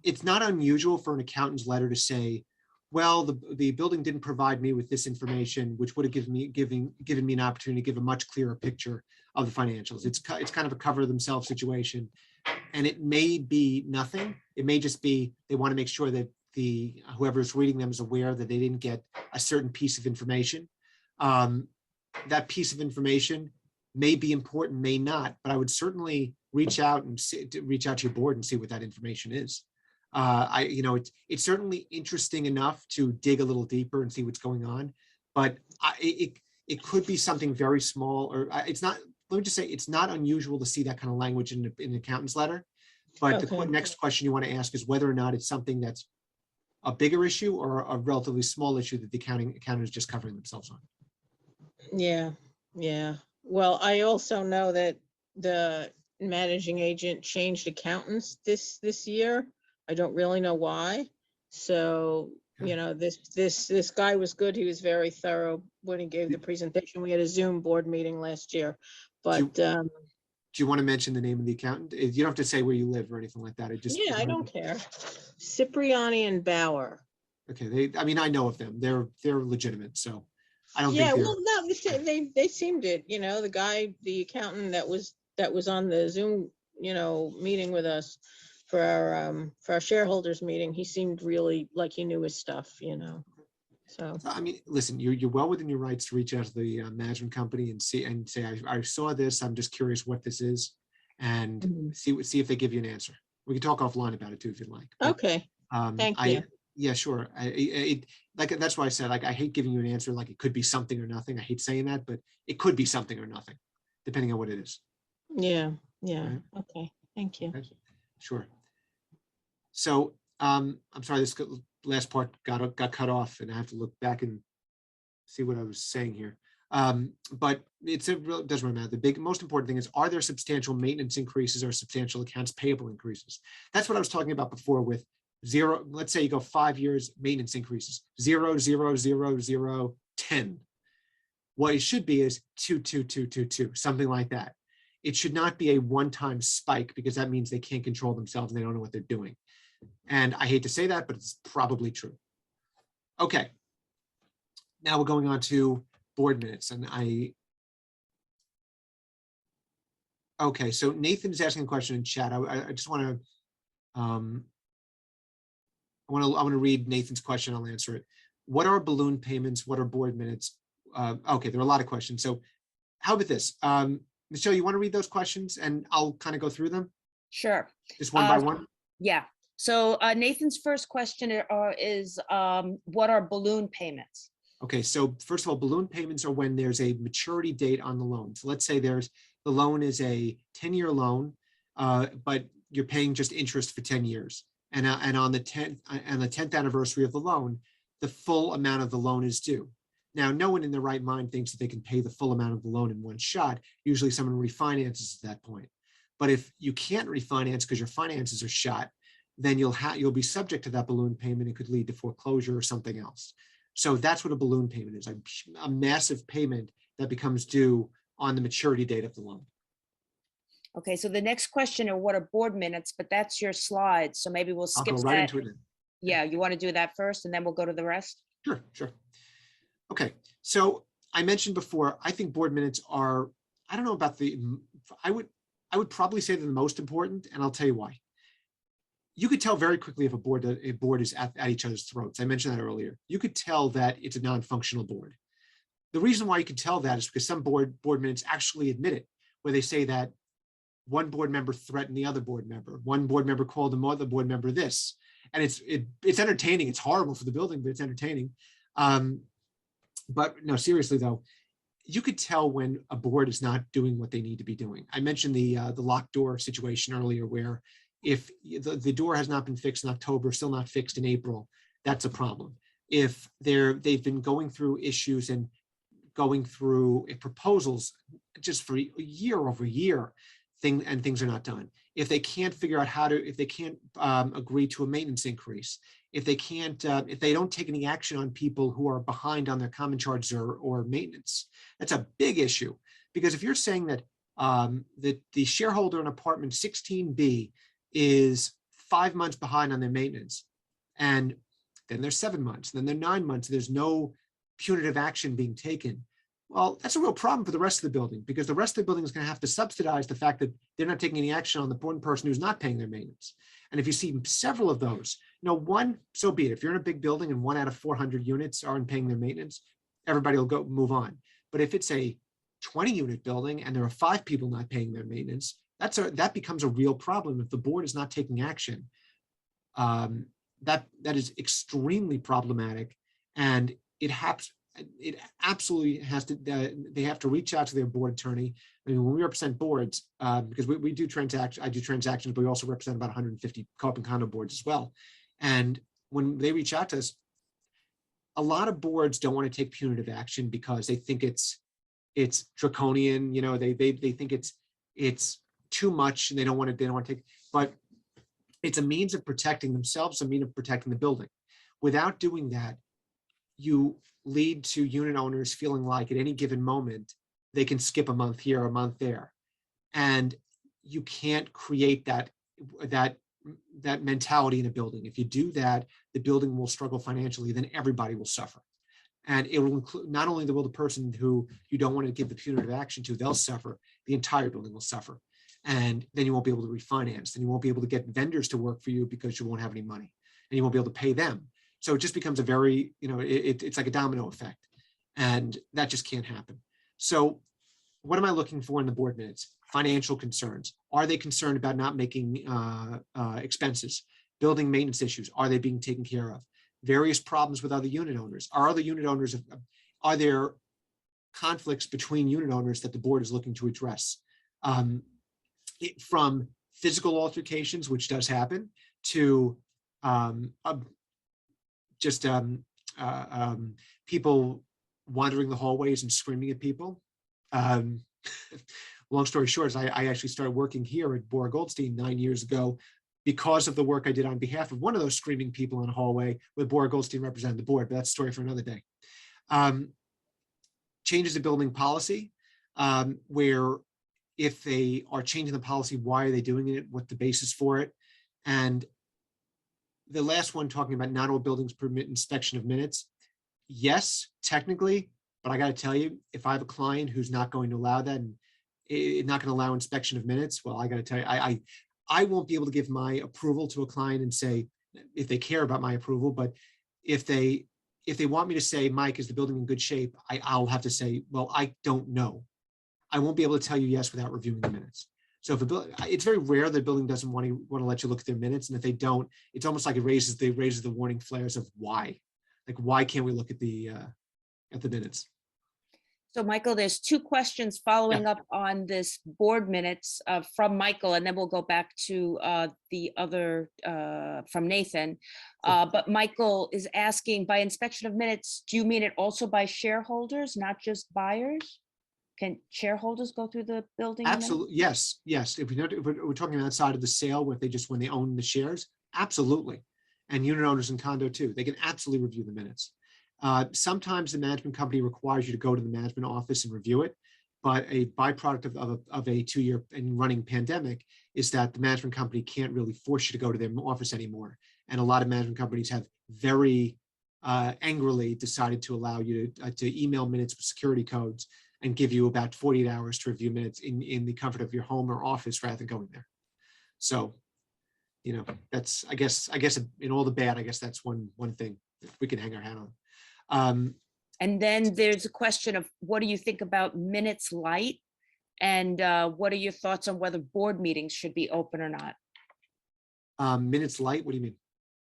it's not unusual for an accountant's letter to say, well, the building didn't provide me with this information, which would have given me an opportunity to give a much clearer picture of the financials. It's kind of a cover themselves situation. And it may be nothing. It may just be, they want to make sure that whoever's reading them is aware that they didn't get a certain piece of information. That piece of information may be important, may not, but I would certainly reach out to your board and see what that information is. It's certainly interesting enough to dig a little deeper and see what's going on, but it could be something very small, or it's not. Let me just say, it's not unusual to see that kind of language in an accountant's letter. But Okay. the next question you want to ask is whether or not it's something that's a bigger issue or a relatively small issue that the accountant is just covering themselves on. Yeah, yeah. Well, I also know that the managing agent changed accountants this year. I don't really know why. So, you know, this guy was good. He was very thorough when he gave the presentation. We had a Zoom board meeting last year, but Do you want to mention the name of the accountant? You don't have to say where you live or anything like that. yeah, I don't care. Cipriani and Bauer. Okay, I know of them. They're legitimate, so I don't Yeah, think they're. well, no, they seemed it, you know, the accountant that was on the Zoom, you know, meeting with us for our shareholders meeting, he seemed really like he knew his stuff, you know. So Listen, you're well within your rights to reach out to the management company and say, I saw this. I'm just curious what this is, and Mhm. see if they give you an answer. We can talk offline about it too if you'd like. But, Okay, thank you. Yeah, sure. That's why I said, I hate giving you an answer like it could be something or nothing. I hate saying that, but it could be something or nothing, depending on what it is. Yeah, Right. okay, thank you. Okay. Sure. So I'm sorry, this last part got cut off, and I have to look back and see what I was saying here. But it doesn't really matter. The most important thing is, are there substantial maintenance increases or substantial accounts payable increases? That's what I was talking about before with zero. Let's say you go 5 years, maintenance increases, 0, 0, 0, 0, 10. What it should be is 2, 2, 2, 2, 2, something like that. It should not be a one-time spike, because that means they can't control themselves and they don't know what they're doing. And I hate to say that, but it's probably true. Okay. Now we're going on to board minutes, and okay, so Nathan is asking a question in chat. I just want to, I want to read Nathan's question. I'll answer it. What are balloon payments? What are board minutes? Okay, there are a lot of questions. So how about this? Michelle, you want to read those questions and I'll kind of go through them? sure. Just one by one? Yeah. So Nathan's first question is what are balloon payments? Okay, so first of all, balloon payments are when there's a maturity date on the loan. So let's say the loan is a 10-year loan, but you're paying just interest for 10 years. And on the 10th anniversary of the loan, the full amount of the loan is due. Now, no one in their right mind thinks that they can pay the full amount of the loan in one shot. Usually someone refinances at that point. But if you can't refinance because your finances are shot, then you'll be subject to that balloon payment. It could lead to foreclosure or something else. So that's what a balloon payment is, a massive payment that becomes due on the maturity date of the loan. Okay, so the next question are what are board minutes, but that's your slide. So maybe we'll I'll skip go right that. into it. Yeah, you want to do that first and then we'll go to the rest? Sure, sure. Okay, so I mentioned before, I think board minutes are, I don't know about I would probably say they're the most important, and I'll tell you why. You could tell very quickly if a board is at each other's throats. I mentioned that earlier. You could tell that it's a non-functional board. The reason why you can tell that is because some board minutes actually admit it, where they say that one board member threatened the other board member. One board member called the other board member this. And it's entertaining. It's horrible for the building, but it's entertaining. But no, seriously though, you could tell when a board is not doing what they need to be doing. I mentioned the locked door situation earlier, where if the door has not been fixed in October, still not fixed in April, that's a problem. If they've been going through issues and going through proposals just for year over year, things are not done. If they can't figure out if they can't agree to a maintenance increase, if they don't take any action on people who are behind on their common charges or maintenance, that's a big issue. Because if you're saying that the shareholder in apartment 16B is 5 months behind on their maintenance, and then there's 7 months, then they're 9 months, there's no punitive action being taken. Well, that's a real problem for the rest of the building, because the rest of the building is going to have to subsidize the fact that they're not taking any action on the one person who's not paying their maintenance. And if you see several of those, one, so be it. If you're in a big building and 1 out of 400 units aren't paying their maintenance, everybody will move on. But if it's a 20-unit building and there are 5 people not paying their maintenance, that becomes a real problem. If the board is not taking action, that is extremely problematic, and it absolutely has to. They have to reach out to their board attorney. I mean, when we represent boards, because we do transactions, I do transactions, but we also represent about 150 co-op and condo boards as well. And when they reach out to us, a lot of boards don't want to take punitive action because they think it's draconian. They think it's too much, and they don't want to take. But it's a means of protecting themselves, a means of protecting the building. Without doing that, you lead to unit owners feeling like at any given moment they can skip a month here, a month there, and you can't create that mentality in a building. If you do that, the building will struggle financially. Then everybody will suffer, and it will include not only the person who you don't want to give the punitive action to, they'll suffer. The entire building will suffer, and then you won't be able to refinance. Then you won't be able to get vendors to work for you because you won't have any money, and you won't be able to pay them. So it just becomes a very, it's like a domino effect, and that just can't happen. So what am I looking for in the board minutes? Financial concerns. Are they concerned about not making expenses? Building maintenance issues. Are they being taken care of? Various problems with other unit owners. Are there conflicts between unit owners that the board is looking to address? From physical altercations, which does happen, to people wandering the hallways and screaming at people. Long story short, is I actually started working here at Borah Goldstein 9 years ago because of the work I did on behalf of one of those screaming people in a hallway, with Borah Goldstein representing the board, but that's a story for another day. Changes to building policy, where if they are changing the policy, why are they doing it? What the basis for it? And the last one, talking about not all buildings permit inspection of minutes. Yes, technically, but I got to tell you, if I have a client who's not going to allow that and not going to allow inspection of minutes, well, I got to tell you, I won't be able to give my approval to a client and say, if they care about my approval, but if they want me to say, Mike, is the building in good shape? I'll have to say, well, I don't know. I won't be able to tell you yes without reviewing the minutes. So if it's very rare the building doesn't want to let you look at their minutes, and if they don't, it's almost like it raises the warning flares of why, like why can't we look at the minutes? So Michael, there's 2 questions following up on this board minutes from Michael, and then we'll go back to the other from Nathan. But Michael is asking, by inspection of minutes, do you mean it also by shareholders, not just buyers? Can shareholders go through the building? Absolutely, yes. If we're talking about that side of the sale, when they own the shares, absolutely. And unit owners in condo too, they can absolutely review the minutes. Sometimes the management company requires you to go to the management office and review it. But a byproduct of a 2-year and running pandemic is that the management company can't really force you to go to their office anymore. And a lot of management companies have very angrily decided to allow you to email minutes with security codes and give you about 48 hours to review minutes in the comfort of your home or office rather than going there. So, you know, that's, I guess in all the bad, I guess that's one thing that we can hang our hat on. And then there's a question of what do you think about minutes light? And what are your thoughts on whether board meetings should be open or not? Minutes light, what do you mean?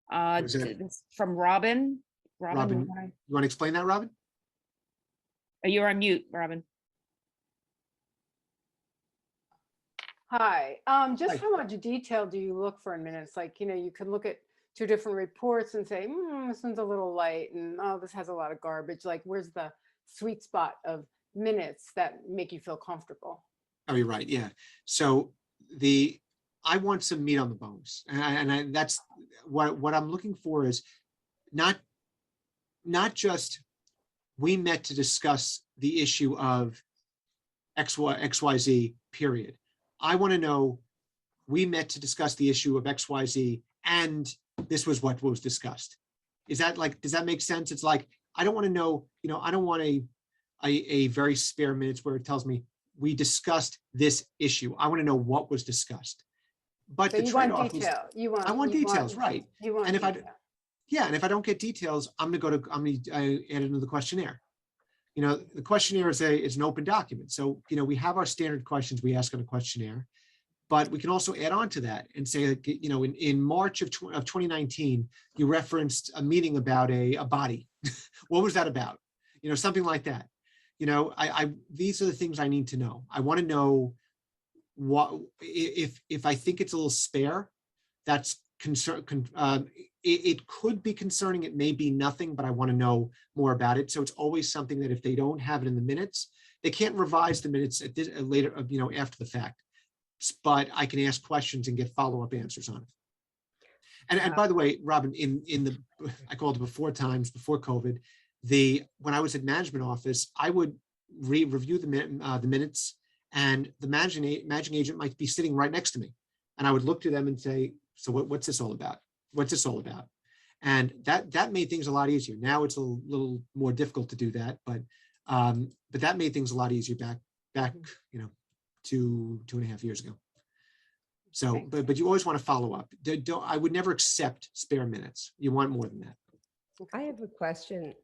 What is that? This from Robin. Robin, you want to explain that, Robin? You're on mute, Robin. Hi, just Hi. how much detail do you look for in minutes? Like, you know, you can look at 2 different reports and say, this one's a little light, and oh, this has a lot of garbage. Like, where's the sweet spot of minutes that make you feel comfortable? Oh, you're right. Yeah. So I want some meat on the bones, and that's what I'm looking for is not just we met to discuss the issue of XYZ period. I want to know we met to discuss the issue of XYZ and this was what was discussed. Is that like, does that make sense? It's like, I don't want to know, you know, I don't want a very spare minutes where it tells me we discussed this issue. I want to know what was discussed. But So the you want trade-off is, detail. I want details, right? You want And if I detail. Yeah, and if I don't get details, I'm going to add it into the questionnaire. You know, the questionnaire is an open document. So, you know, we have our standard questions we ask on a questionnaire, but we can also add on to that and say, you know, in March of 2019, you referenced a meeting about a body. What was that about? You know, something like that. You know, these are the things I need to know. I want to know what, if I think it's a little spare, that's it could be concerning, it may be nothing, but I want to know more about it. So it's always something that if they don't have it in the minutes, they can't revise the minutes at this, later, you know, after the fact. But I can ask questions and get follow-up answers on it. And by the way, Robin, in the, I called it before times, before COVID, when I was at management office, I would review the minutes, and the managing agent might be sitting right next to me. And I would look to them and say, so what's this all about? What's this all about? And that made things a lot easier. Now it's a little more difficult to do that, but that made things a lot easier back, you know, 2.5 years ago. So, but you always want to follow up. I would never accept spare minutes. You want more than that. I have a question.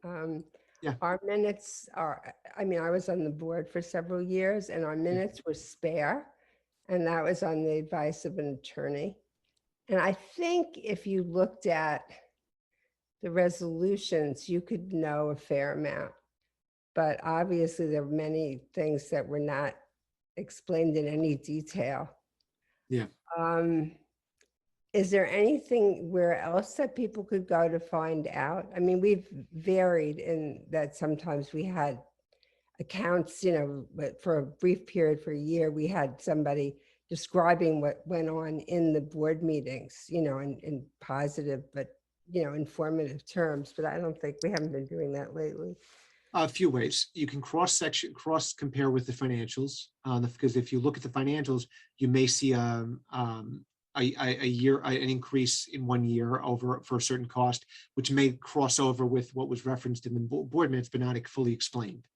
Yeah. Our minutes are, I mean, I was on the board for several years and our minutes were spare, and that was on the advice of an attorney. And I think if you looked at the resolutions, you could know a fair amount. But obviously there were many things that were not explained in any detail. Yeah. Is there anything where else that people could go to find out? I mean, we've varied in that sometimes we had accounts, you know, but for a brief period, for a year, we had somebody describing what went on in the board meetings, you know, in positive, but, you know, informative terms. But I don't think we haven't been doing that lately. A few ways. You can cross compare with the financials, because if you look at the financials, you may see an increase in 1 year over for a certain cost, which may cross over with what was referenced in the board minutes, but not fully explained.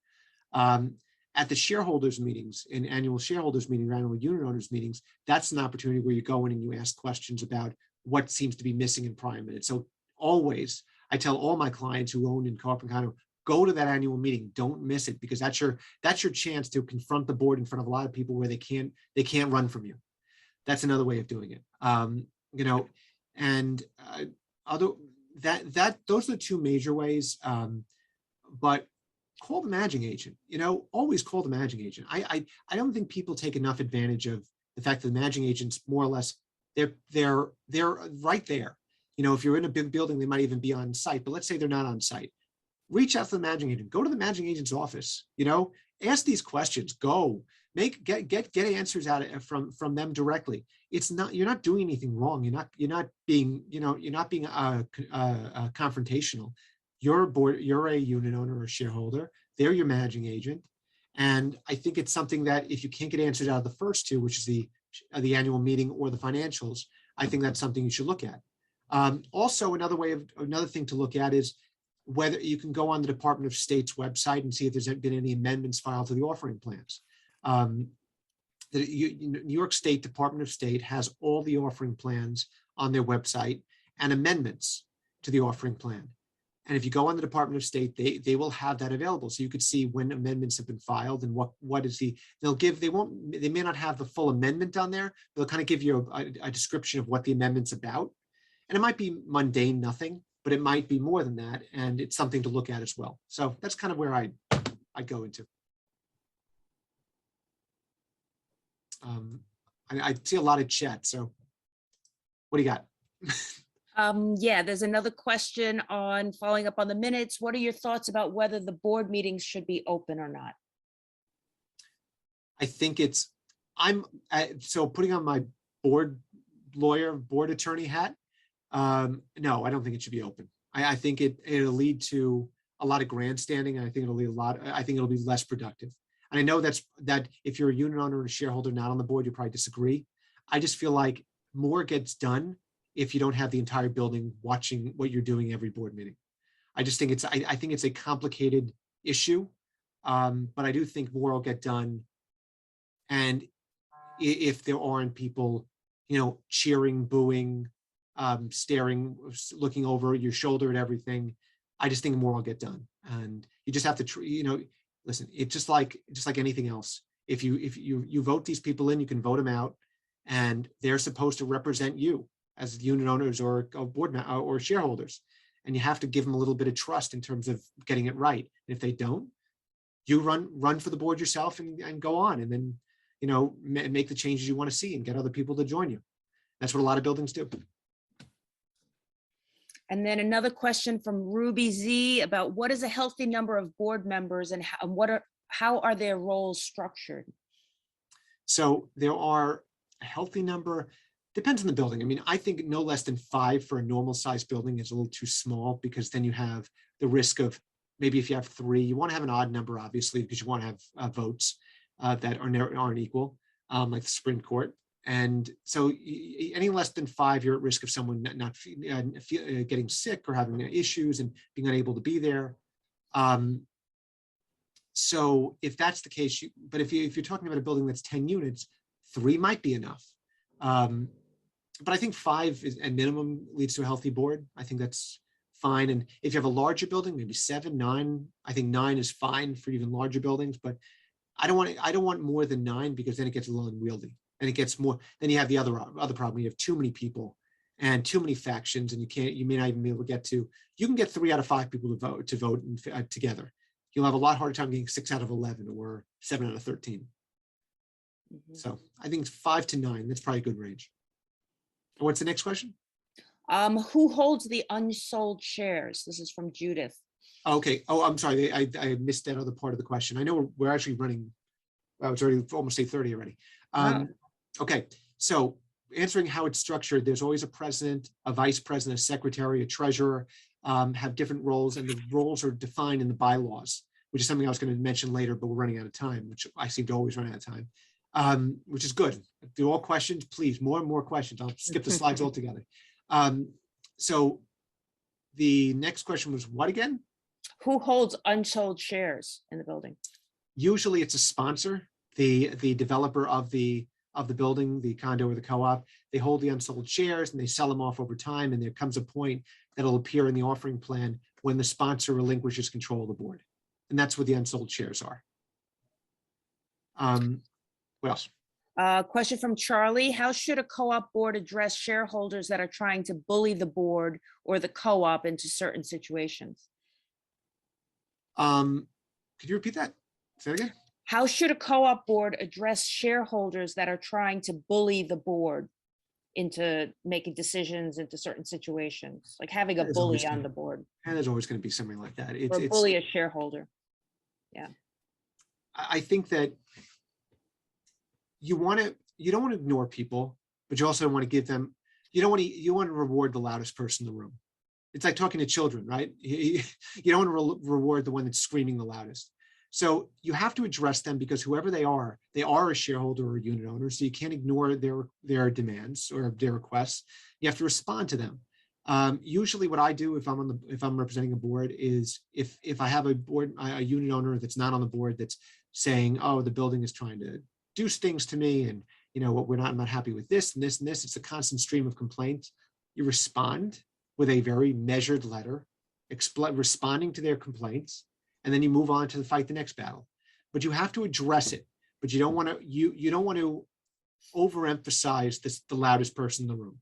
At the shareholders meetings, in annual shareholders meetings, annual unit owners meetings, that's an opportunity where you go in and you ask questions about what seems to be missing in prior minutes. So always, I tell all my clients who own in Co-op and Condo, go to that annual meeting, don't miss it, because that's your chance to confront the board in front of a lot of people where they can't run from you. That's another way of doing it. You know, and those are the two major ways. But call the managing agent, you know, always call the managing agent. I don't think people take enough advantage of the fact that the managing agents, more or less, they're right there. You know, if you're in a big building, they might even be on site, but let's say they're not on site. Reach out to the managing agent, go to the managing agent's office, you know, ask these questions, get answers out from them directly. It's not, you're not doing anything wrong. You're not being confrontational. You're a unit owner or shareholder. They're your managing agent. And I think it's something that if you can't get answers out of the first two, which is the annual meeting or the financials, I think that's something you should look at. Also, another thing to look at is whether you can go on the Department of State's website and see if there's been any amendments filed to the offering plans. New York State Department of State has all the offering plans on their website and amendments to the offering plan. And if you go on the Department of State, they will have that available. So you could see when amendments have been filed and what is they may not have the full amendment on there. They'll kind of give you a description of what the amendment's about. And it might be mundane, nothing, but it might be more than that. And it's something to look at as well. So that's kind of where I go into. I see a lot of chat. So what do you got? Yeah, there's another question on following up on the minutes. What are your thoughts about whether the board meetings should be open or not? I think so putting on my board attorney hat. No, I don't think it should be open. I think it'll lead to a lot of grandstanding. And I think it'll be less productive. And I know that if you're a unit owner and a shareholder not on the board, you probably disagree. I just feel like more gets done if you don't have the entire building watching what you're doing every board meeting. I just think I think it's a complicated issue, but I do think more will get done. And if there aren't people, cheering, booing, staring, looking over your shoulder at everything, I just think more will get done. And you just have to, listen, it's just like anything else. If you vote these people in, you can vote them out, and they're supposed to represent you as unit owners or board or shareholders. And you have to give them a little bit of trust in terms of getting it right. And if they don't, you run for the board yourself and go on, and then, make the changes you want to see and get other people to join you. That's what a lot of buildings do. And then another question from Ruby Z about what is a healthy number of board members and how are their roles structured? So there are a healthy number. Depends on the building. I mean, I think no less than 5 for a normal sized building is a little too small, because then you have the risk of, maybe if you have 3, you want to have an odd number, obviously, because you want to have votes that aren't equal, like the Supreme Court. And so any less than 5, you're at risk of someone not getting sick or having issues and being unable to be there. So if that's the case, but if you're talking about a building that's 10 units, 3 might be enough. But I think 5 is a minimum leads to a healthy board. I think that's fine. And if you have a larger building, maybe 7, 9, I think 9 is fine for even larger buildings, but I don't want more than 9, because then it gets a little unwieldy. And it gets more, then you have the other problem. You have too many people and too many factions, and you may not even be able to get to, you can get 3 out of 5 people to vote together. You'll have a lot harder time getting 6 out of 11 or 7 out of 13. Mm-hmm. So I think it's 5 to 9. That's probably a good range. And what's the next question? Who holds the unsold shares? This is from Judith. Okay. Oh, I'm sorry. I missed that other part of the question. I know we're actually running, it's already almost 8:30 already. Wow. Okay. So answering how it's structured, there's always a president, a vice president, a secretary, a treasurer, have different roles, and the roles are defined in the bylaws, which is something I was going to mention later, but we're running out of time, which I seem to always run out of time, which is good. Do all questions, please, more and more questions. I'll skip the slides altogether. So the next question was what again? Who holds unsold shares in the building? Usually it's a sponsor, the developer of the building, the condo or the co-op. They hold the unsold shares and they sell them off over time. And there comes a point that'll appear in the offering plan when the sponsor relinquishes control of the board. And that's what the unsold shares are. What else? Question from Charlie. How should a co-op board address shareholders that are trying to bully the board or the co-op into certain situations? Could you repeat that? Say it again. How should a co-op board address shareholders that are trying to bully the board into making decisions into certain situations, like having a bully on the board? And there's always going to be something like that. Or bully a shareholder. Yeah. I think that you don't want to ignore people, but you also want to give them, you want to reward the loudest person in the room. It's like talking to children, right? You don't want to reward the one that's screaming the loudest. So you have to address them because whoever they are a shareholder or a unit owner. So you can't ignore their demands or their requests. You have to respond to them. Usually what I do if I'm representing a board is if I have a unit owner that's not on the board that's saying, oh, the building is trying to do things to me, and I'm not happy with this and this and this. It's a constant stream of complaints. You respond with a very measured letter, responding to their complaints, and then you move on to fight the next battle. But you have to address it. But you don't want to overemphasize the loudest person in the room.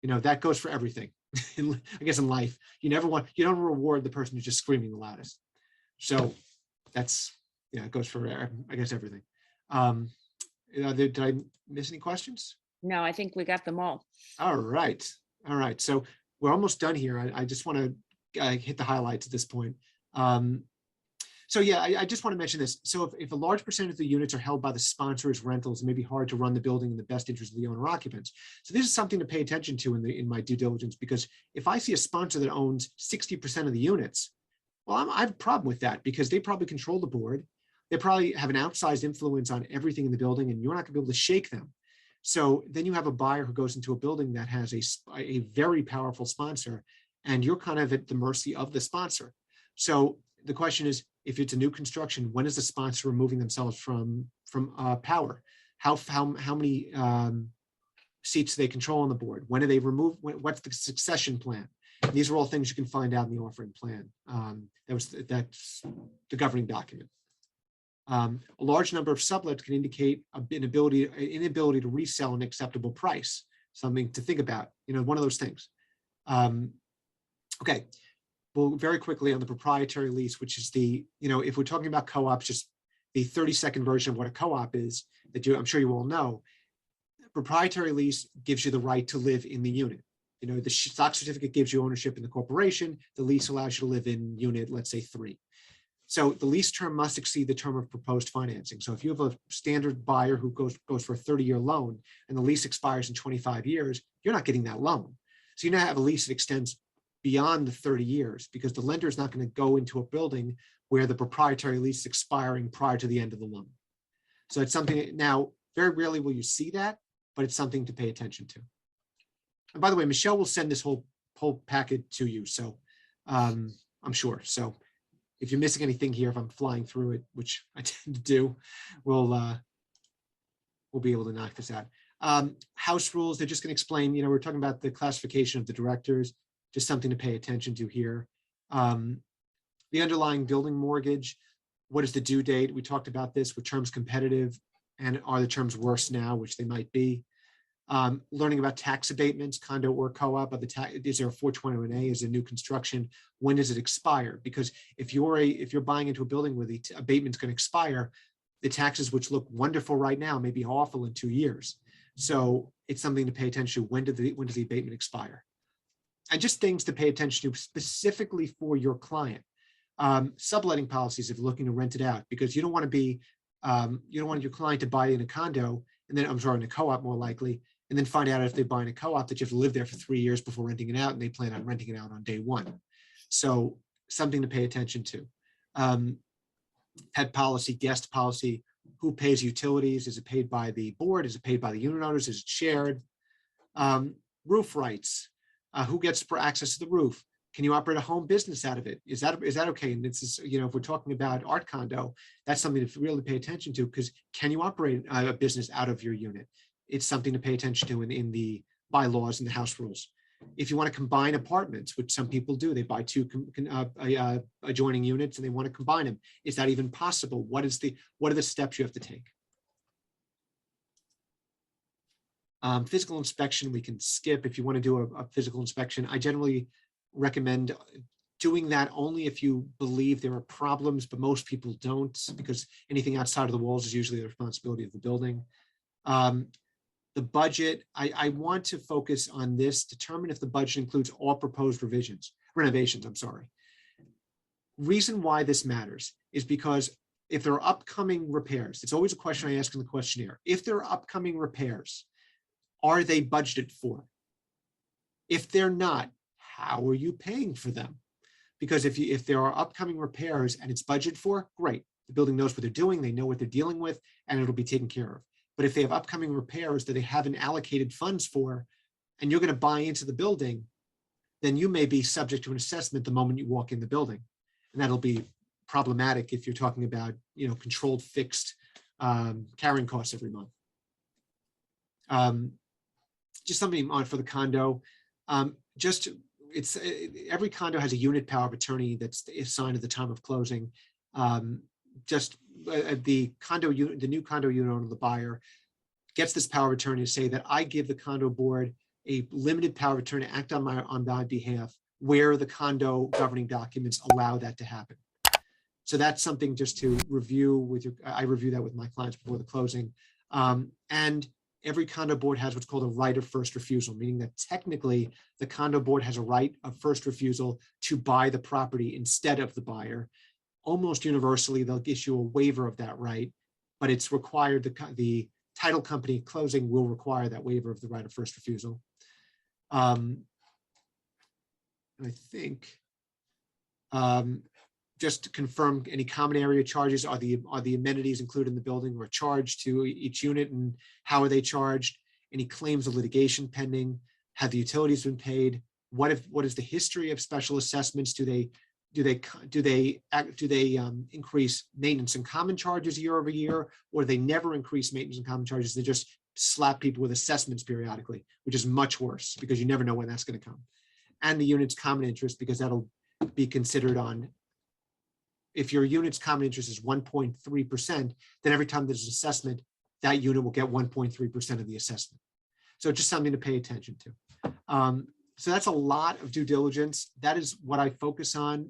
That goes for everything. I guess in life, you don't reward the person who's just screaming the loudest. So that's, it goes for, I guess, everything. Did I miss any questions? No, I think we got them all. All right. So we're almost done here. I just want to hit the highlights at this point. So yeah, I just want to mention this. So if a large percentage of the units are held by the sponsor as rentals, it may be hard to run the building in the best interest of the owner occupants. So this is something to pay attention to in my due diligence, because if I see a sponsor that owns 60% of the units, well, I have a problem with that because they probably control the board. They probably have an outsized influence on everything in the building, and you're not going to be able to shake them. So then you have a buyer who goes into a building that has a very powerful sponsor, and you're kind of at the mercy of the sponsor. So the question is, if it's a new construction, when is the sponsor removing themselves from power? How many seats do they control on the board? When do they remove? What's the succession plan? And these are all things you can find out in the offering plan. That's the governing document. A large number of sublets can indicate an inability to resell an acceptable price. Something to think about. One of those things. Okay. Well, very quickly on the proprietary lease, which is if we're talking about co-ops, just the 30-second version of what a co-op is that I'm sure you all know. Proprietary lease gives you the right to live in the unit. The stock certificate gives you ownership in the corporation. The lease allows you to live in unit, let's say 3. So the lease term must exceed the term of proposed financing. So if you have a standard buyer who goes for a 30-year loan and the lease expires in 25 years, you're not getting that loan. So you now have a lease that extends beyond the 30 years because the lender is not going to go into a building where the proprietary lease is expiring prior to the end of the loan. So it's something now, very rarely will you see that, but it's something to pay attention to. And by the way, Michelle will send this whole packet to you. So I'm sure. So if you're missing anything here, if I'm flying through it, which I tend to do, we'll be able to knock this out. House rules, they're just going to explain, we're talking about the classification of the directors, just something to pay attention to here. The underlying building mortgage, what is the due date? We talked about this. Were terms competitive, and are the terms worse now, which they might be? Learning about tax abatements, condo or co-op. Is there a 421A? Is it new construction? When does it expire? Because if you're buying into a building where the abatement's going to expire, the taxes, which look wonderful right now, may be awful in 2 years. So it's something to pay attention to. When does the abatement expire? And just things to pay attention to specifically for your client. Subletting policies if you're looking to rent it out, because you don't want your client to buy in a condo and then, in a co-op more likely, and then find out if they buy in a co-op that you have to live there for 3 years before renting it out, and they plan on renting it out on day 1. So something to pay attention to. Pet policy, guest policy, who pays utilities? Is it paid by the board? Is it paid by the unit owners? Is it shared? Roof rights. Who gets access to the roof? Can you operate a home business out of it? Is that okay? And this is, if we're talking about ArtCondo, that's something to really pay attention to, because can you operate a business out of your unit? It's something to pay attention to in the bylaws and the house rules. If you want to combine apartments, which some people do, they buy 2 adjoining units and they want to combine them. Is that even possible? What are the steps you have to take? Physical inspection, we can skip. If you want to do a physical inspection, I generally recommend doing that only if you believe there are problems, but most people don't, because anything outside of the walls is usually the responsibility of the building. The budget, I want to focus on this, determine if the budget includes all proposed renovations, I'm sorry. Reason why this matters is because if there are upcoming repairs, it's always a question I ask in the questionnaire. If there are upcoming repairs, are they budgeted for? If they're not, how are you paying for them? Because if there are upcoming repairs and it's budgeted for, great. The building knows what they're doing, they know what they're dealing with, and it'll be taken care of. But if they have upcoming repairs that they haven't allocated funds for, and you're going to buy into the building, then you may be subject to an assessment the moment you walk in the building. And that'll be problematic if you're talking about, controlled fixed carrying costs every month. Just something on for the condo. Every condo has a unit power of attorney that's assigned at the time of closing. The new condo unit owner, the buyer, gets this power of attorney to say that I give the condo board a limited power of attorney to act on my behalf where the condo governing documents allow that to happen. So that's something just to review I review that with my clients before the closing. And every condo board has what's called a right of first refusal, meaning that technically the condo board has a right of first refusal to buy the property instead of the buyer. Almost universally, they'll issue a waiver of that right, but it's required, the title company closing will require that waiver of the right of first refusal. I think just to confirm, any common area charges, are the amenities included in the building or charged to each unit, and how are they charged? Any claims of litigation pending? Have the utilities been paid? What is the history of special assessments? Do they increase maintenance and common charges year over year, or they never increase maintenance and common charges? They just slap people with assessments periodically, which is much worse because you never know when that's going to come. And the unit's common interest, because that'll be considered on, if your unit's common interest is 1.3%, then every time there's an assessment, that unit will get 1.3% of the assessment. So just something to pay attention to. So that's a lot of due diligence. That is what I focus on